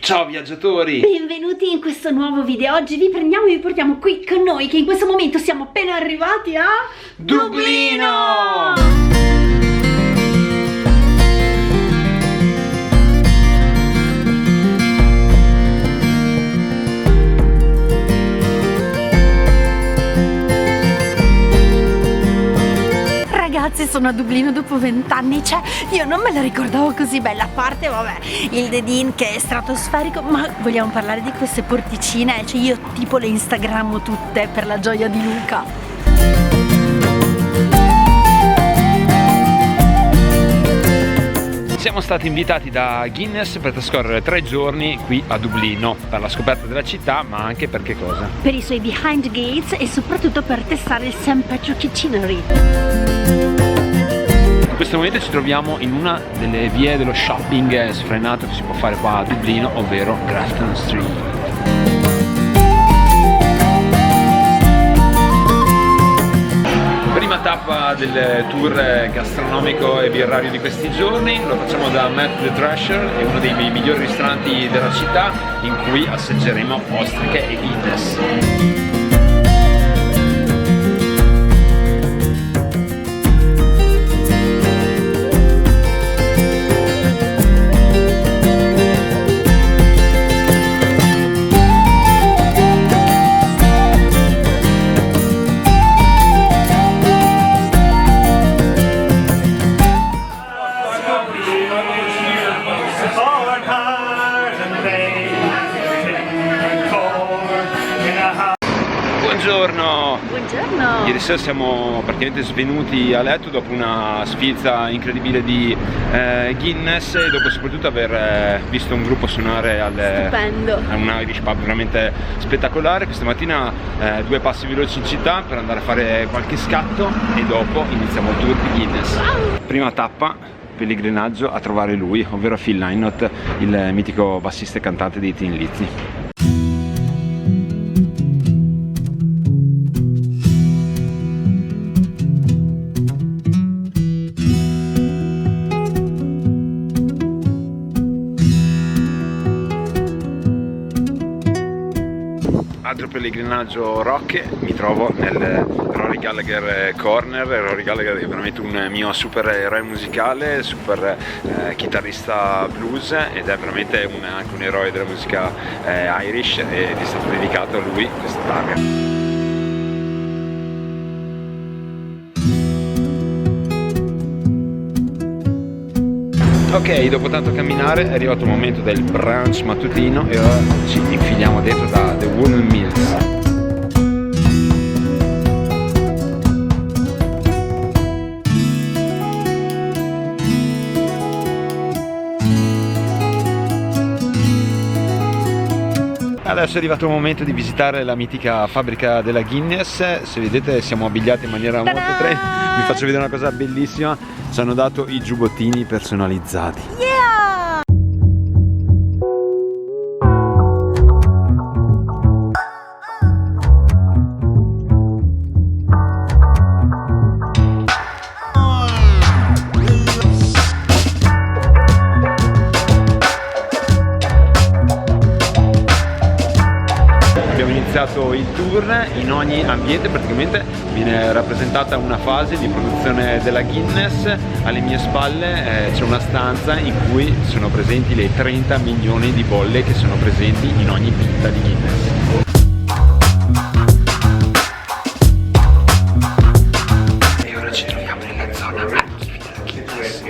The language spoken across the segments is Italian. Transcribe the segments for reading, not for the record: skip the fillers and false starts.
Ciao viaggiatori! Benvenuti in questo nuovo video. Oggi vi prendiamo e vi portiamo qui con noi, che in questo momento siamo appena arrivati a Dublino! Ragazzi, sono a Dublino dopo 20 anni, cioè io non me la ricordavo così bella, a parte vabbè il Dedin che è stratosferico, ma vogliamo parlare di queste porticine, cioè io tipo le instagrammo tutte per la gioia di Luca. Siamo stati invitati da Guinness per trascorrere 3 giorni qui a Dublino per la scoperta della città, ma anche per che cosa? Per i suoi behind gates e soprattutto per testare il St. Patrick Itinerary. In questo momento ci troviamo in una delle vie dello shopping sfrenato che si può fare qua a Dublino, ovvero Grafton Street. Prima tappa del tour gastronomico e birrario di questi giorni, lo facciamo da Matt the Thrasher, è uno dei migliori ristoranti della città in cui assaggeremo ostriche e Guinness. Buongiorno! Buongiorno! Ieri sera siamo praticamente svenuti a letto dopo una sfilza incredibile di Guinness e dopo soprattutto aver visto un gruppo suonare a un Irish pub veramente spettacolare. Questa mattina 2 passi veloci in città per andare a fare qualche scatto e dopo iniziamo il tour di Guinness. Prima tappa, pellegrinaggio a trovare lui, ovvero Phil Lynott, il mitico bassista e cantante dei Thin Lizzy. Altro pellegrinaggio rock, mi trovo nel Rory Gallagher Corner. Rory Gallagher è veramente un mio super eroe musicale, super chitarrista blues ed è veramente anche un eroe della musica Irish ed è stato dedicato a lui questa targa. Ok, dopo tanto camminare è arrivato il momento del brunch mattutino e ora ci infiliamo dentro da The Woolen Mills. Adesso è arrivato il momento di visitare la mitica fabbrica della Guinness. Se vedete siamo abbigliati in maniera molto trendy. Vi faccio vedere una cosa bellissima. Ci hanno dato i giubbottini personalizzati. Il tour, in ogni ambiente praticamente viene rappresentata una fase di produzione della Guinness. Alle mie spalle c'è una stanza in cui sono presenti le 30 milioni di bolle che sono presenti in ogni pinta di Guinness. E ora ci troviamo nella zona archivi della Guinness.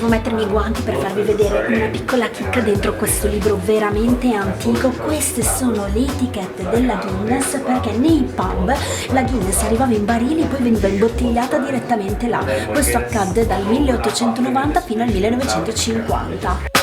Mettermi i guanti per farvi vedere una piccola chicca dentro questo libro veramente antico. Queste sono le etichette della Guinness, perché nei pub la Guinness arrivava in barili e poi veniva imbottigliata direttamente là. Questo accadde dal 1890 fino al 1950.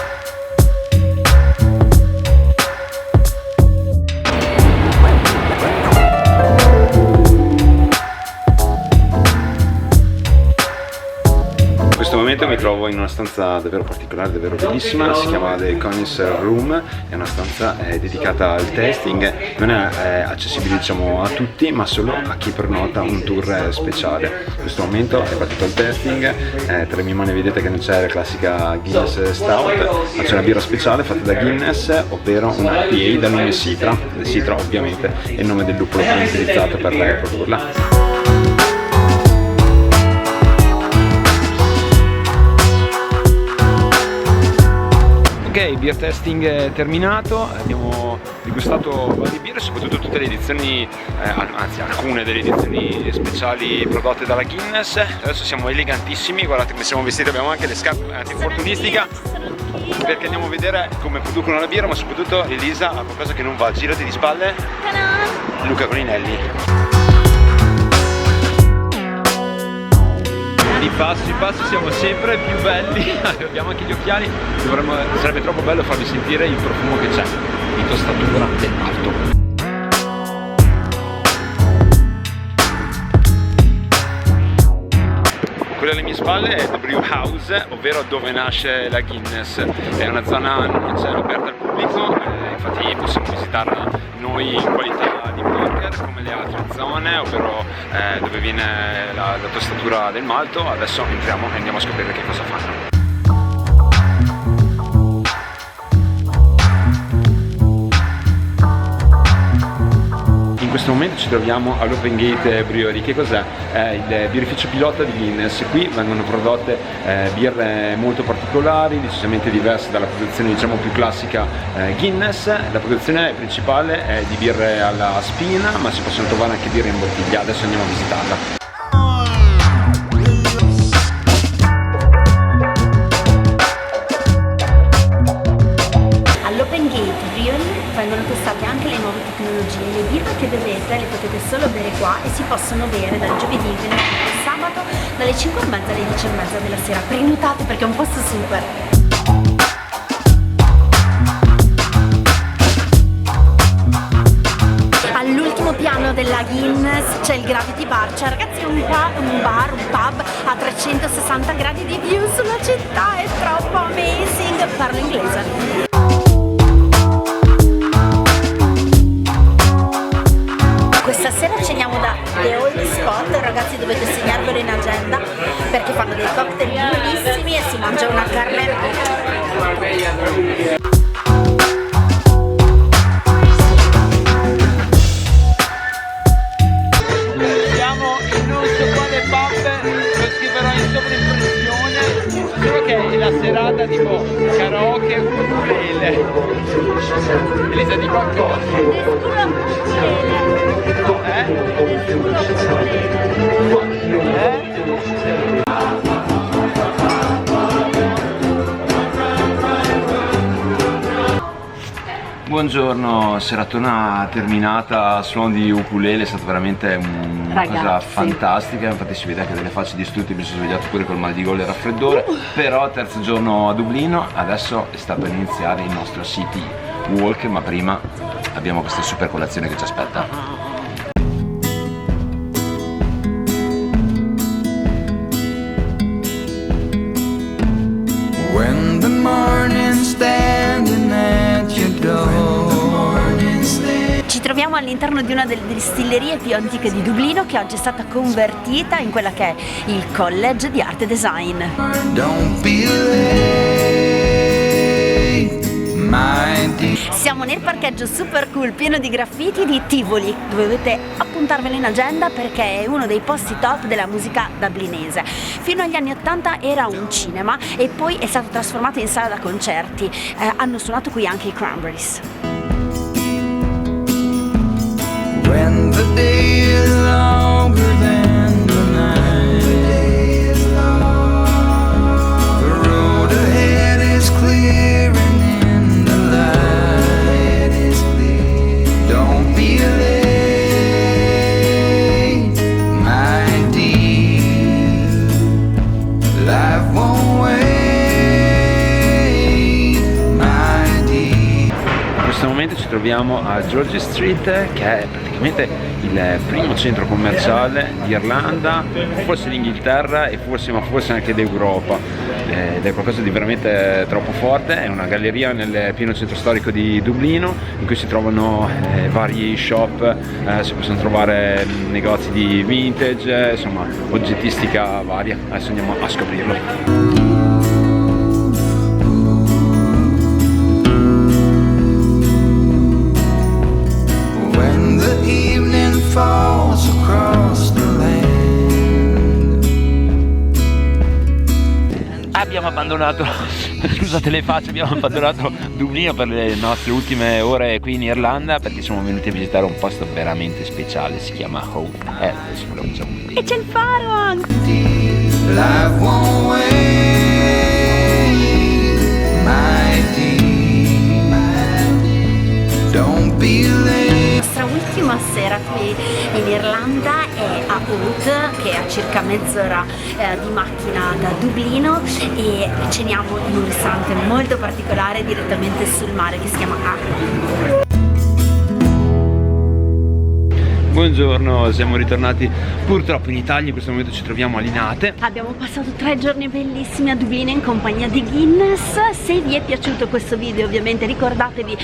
In questo momento mi mi trovo in una stanza davvero particolare, davvero bellissima, si chiama The Connoisseur Room, è una stanza dedicata al testing, non è accessibile diciamo a tutti ma solo a chi prenota un tour speciale. In questo momento è partito il testing, tra le mie mani vedete che non c'è la classica Guinness Stout, ma c'è una birra speciale fatta da Guinness, ovvero una IPA dal nome Citra. Il Citra ovviamente è il nome del luppolo che è utilizzato per produrla. Ok, beer testing terminato, abbiamo degustato varie birre, soprattutto tutte le edizioni, anzi alcune delle edizioni speciali prodotte dalla Guinness. Adesso siamo elegantissimi, guardate come siamo vestiti, abbiamo anche le scarpe antinfortunistica perché andiamo a vedere come producono la birra, ma soprattutto Elisa ha qualcosa che non va, girati di spalle, Luca Coninelli. I passi siamo sempre più belli, abbiamo anche gli occhiali, sarebbe troppo bello farvi sentire il profumo che c'è di tostatura del malto. Quella alle mie spalle è The Brew House, ovvero dove nasce la Guinness. È una zona non aperta al pubblico, infatti possiamo visitarla noi in qualità di blogger come le altre zone, ovvero dove viene la tostatura del malto. Adesso entriamo e andiamo a scoprire che cosa fanno. In questo momento ci troviamo all'Open Gate Brewery. Che cos'è? È il birrificio pilota di Guinness. Qui vengono prodotte birre molto particolari, decisamente diverse dalla produzione diciamo più classica Guinness. La produzione principale è di birre alla spina, ma si possono trovare anche birre in bottiglia. Adesso andiamo a visitarla. Vengono testate anche le nuove tecnologie, le birre che bevete le potete solo bere qua e si possono bere dal giovedì, venerdì e sabato dalle 5:30 alle 10:30 della sera. Prenotate perché è un posto super! All'ultimo piano della Guinness c'è il Gravity Bar, cioè ragazzi è un pub a 360 gradi di view sulla città, è troppo amazing! Parlo inglese. Questa sera ceniamo da The Old Spot, ragazzi dovete segnarvelo in agenda perché fanno dei cocktail buonissimi e si mangia una carne. Siamo in non so quale pub, lo scriverò in sovraimpressione, solo che è la serata tipo karaoke ukulele. Elisa di qualcosa. Buongiorno, seratona terminata, suono di ukulele, è stata veramente una cosa fantastica, infatti si vede anche delle facce distrutte, mi sono svegliato pure col mal di gola e raffreddore, però terzo giorno a Dublino, adesso sta per iniziare il nostro City Walk, ma prima abbiamo questa super colazione che ci aspetta. When the morning's standing at your door. Ci troviamo all'interno di una delle distillerie più antiche di Dublino, che oggi è stata convertita in quella che è il College di Arte e Design. Don't be late, my dear. Siamo nel parcheggio super cool pieno di graffiti di Tivoli, dovete appuntarvelo in agenda perché è uno dei posti top della musica dublinese. Fino agli anni 80 era un cinema e poi è stato trasformato in sala da concerti. Hanno suonato qui anche i Cranberries. When the day is longer than the night, the road ahead is clear and in the light is clear. Don't be late, my dear. Life won't wait, my dear. In troviamo a George Street, che è praticamente il primo centro commerciale di Irlanda, forse d'Inghilterra e forse anche d'Europa, ed è qualcosa di veramente troppo forte. È una galleria nel pieno centro storico di Dublino, in cui si trovano vari shop, si possono trovare negozi di vintage, insomma oggettistica varia. Adesso andiamo a scoprirlo. Falls across the land. Abbiamo abbandonato, scusate le facce, abbiamo abbandonato Dublino per le nostre ultime ore qui in Irlanda, perché siamo venuti a visitare un posto veramente speciale, si chiama Howth Head, adesso ve lo facciamo vedere. E c'è il faro anche! Life won't wait, my dear, don't be late. La nostra ultima sera qui in Irlanda è a Howth, che è a circa mezz'ora di macchina da Dublino, e ceniamo in un ristorante molto particolare direttamente sul mare che si chiama Arno. Buongiorno, siamo ritornati purtroppo in Italia, in questo momento ci troviamo a Linate. Abbiamo passato 3 giorni bellissimi a Dublino in compagnia di Guinness. Se vi è piaciuto questo video ovviamente ricordatevi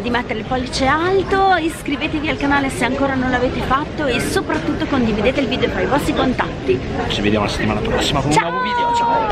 di mettere il pollice alto, iscrivetevi al canale se ancora non l'avete fatto e soprattutto condividete il video fra i vostri contatti. Ci vediamo la settimana prossima con un nuovo video, ciao!